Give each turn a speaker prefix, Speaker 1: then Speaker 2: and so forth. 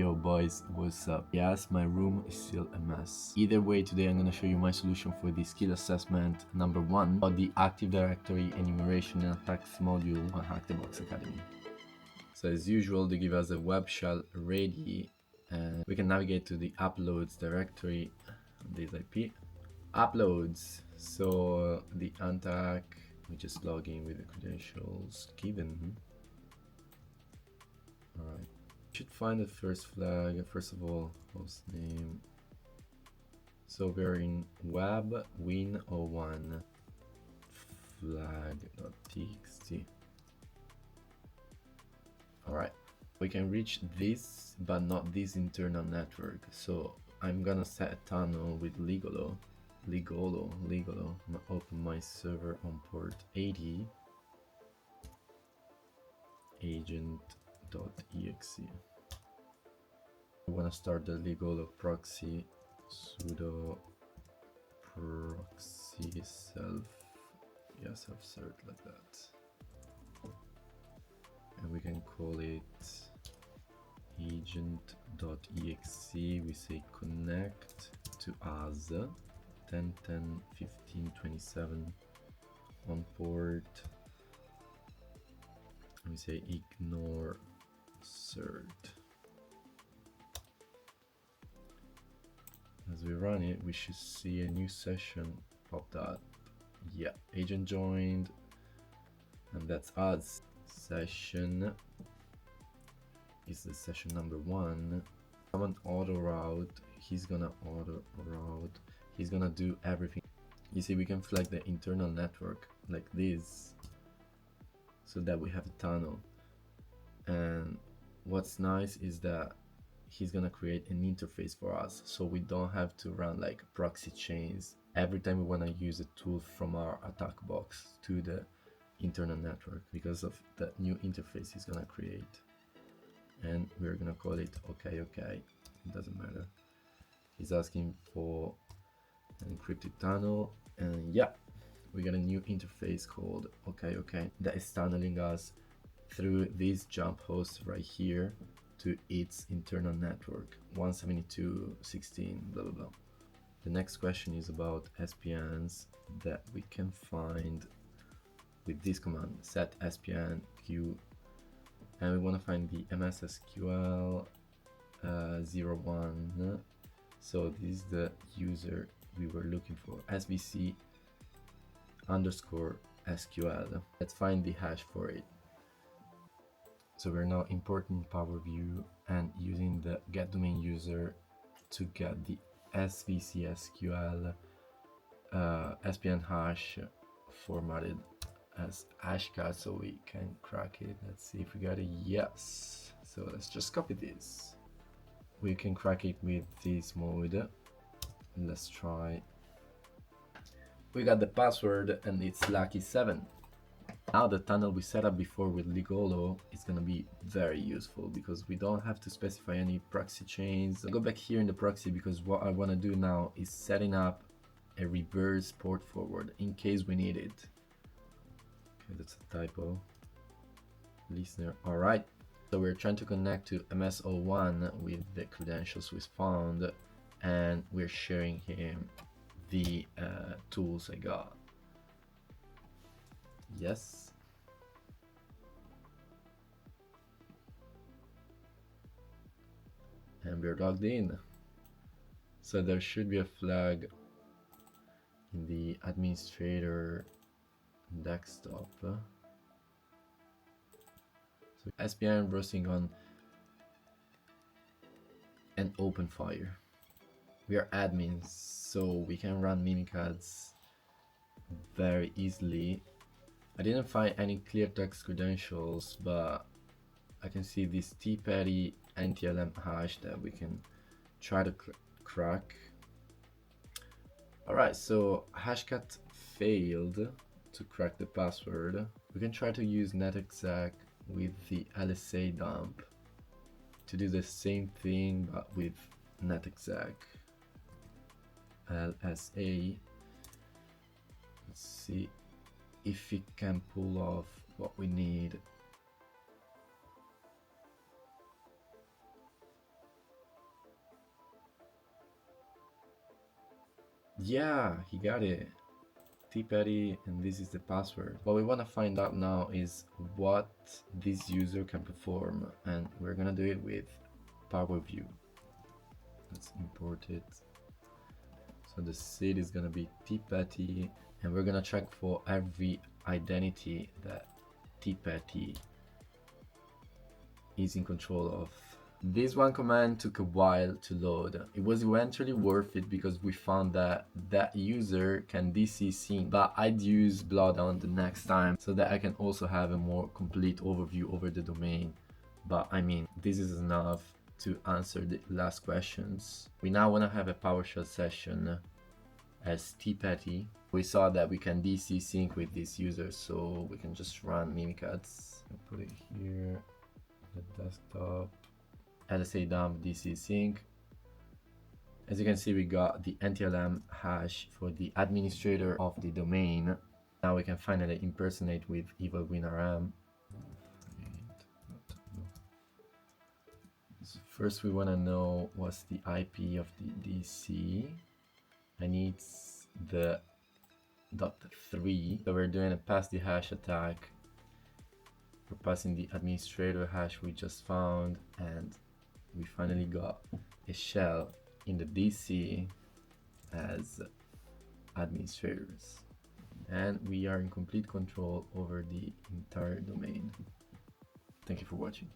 Speaker 1: Yo boys, what's up? Yes, my room is still a mess. Either way, today I'm gonna show you my solution for the skill assessment number 1 of the Active Directory Enumeration and Attacks module on Hack the Box Academy. So as usual, they give us a web shell ready and we can navigate to the uploads directory on this IP. Uploads, so the attack, we just log in with the credentials given. Alright. Should find the first flag. First of all, host name. So we're in web win01 flag.txt. Alright, we can reach this but not this internal network, so I'm gonna set a tunnel with Ligolo. I'm gonna open my server on port 80 agent.exe. I want to start the Ligolo proxy, sudo proxy self cert like that, and we can call it agent.exe. we say connect to us 10 10 15 27 on port, and we say ignore cert. As we run it, we should see a new session popped up. Yeah, agent joined, and that's us. Session is the session number 1. Someone auto route, he's gonna auto route, he's gonna do everything. You see, we can flag the internal network like this so that we have a tunnel. And what's nice is that he's gonna create an interface for us, so we don't have to run like proxy chains every time we want to use a tool from our attack box to the internal network, because of that new interface he's gonna create. And we're gonna call it okay, it doesn't matter. He's asking for an encrypted tunnel, and yeah, we got a new interface called okay that is tunneling us through this jump host right here to its internal network 172.16 blah blah blah. The next question is about SPNs that we can find with this command, set SPN q, and we want to find the MSSQL 01. So this is the user we were looking for, svc underscore SQL. Let's find the hash for it. So we're now importing Power View and using the get domain user to get the svcsql SPN hash formatted as hashcard so we can crack it. Let's see if we got it. Yes. So let's just copy this. We can crack it with this mode. Let's try. We got the password and it's lucky7. Now the tunnel we set up before with Ligolo is gonna be very useful because we don't have to specify any proxy chains. I'll go back here in the proxy because what I want to do now is setting up a reverse port forward in case we need it. Okay, that's a typo. Listener. All right. So we're trying to connect to MS01 with the credentials we found, and we're sharing him the tools I got. Yes. And we're logged in. So there should be a flag in the administrator desktop. So SPN browsing on an open fire. We are admins, so we can run minicads very easily. I didn't find any clear text credentials, but I can see this tpatty NTLM hash that we can try to crack. Alright, so hashcat failed to crack the password. We can try to use netexec with the LSA dump to do the same thing but with netexec. LSA. Let's see if it can pull off what we need. Yeah, he got it. T-Petty, and this is the password. What we want to find out now is what this user can perform, and we're gonna do it with PowerView. Let's import it. So the seed is gonna be T-Petty, and we're gonna check for every identity that T-Petty is in control of. This one command took a while to load. It was eventually worth it because we found that that user can DC sync, but I'd use Bloodhound the next time so that I can also have a more complete overview over the domain. But I mean, this is enough to answer the last questions. We now want to have a PowerShell session as T-Petty. We saw that we can DC sync with this user, so we can just run Mimikatz. Put it here, the desktop. LSA dump DC sync. As you can see, we got the NTLM hash for the administrator of the domain. Now we can finally impersonate with evalwinrm. So first we want to know what's the IP of the DC. I need the .3. So we're doing a pass the hash attack. We're passing the administrator hash we just found, and we finally got a shell in the DC as administrators, and we are in complete control over the entire domain. Thank you for watching.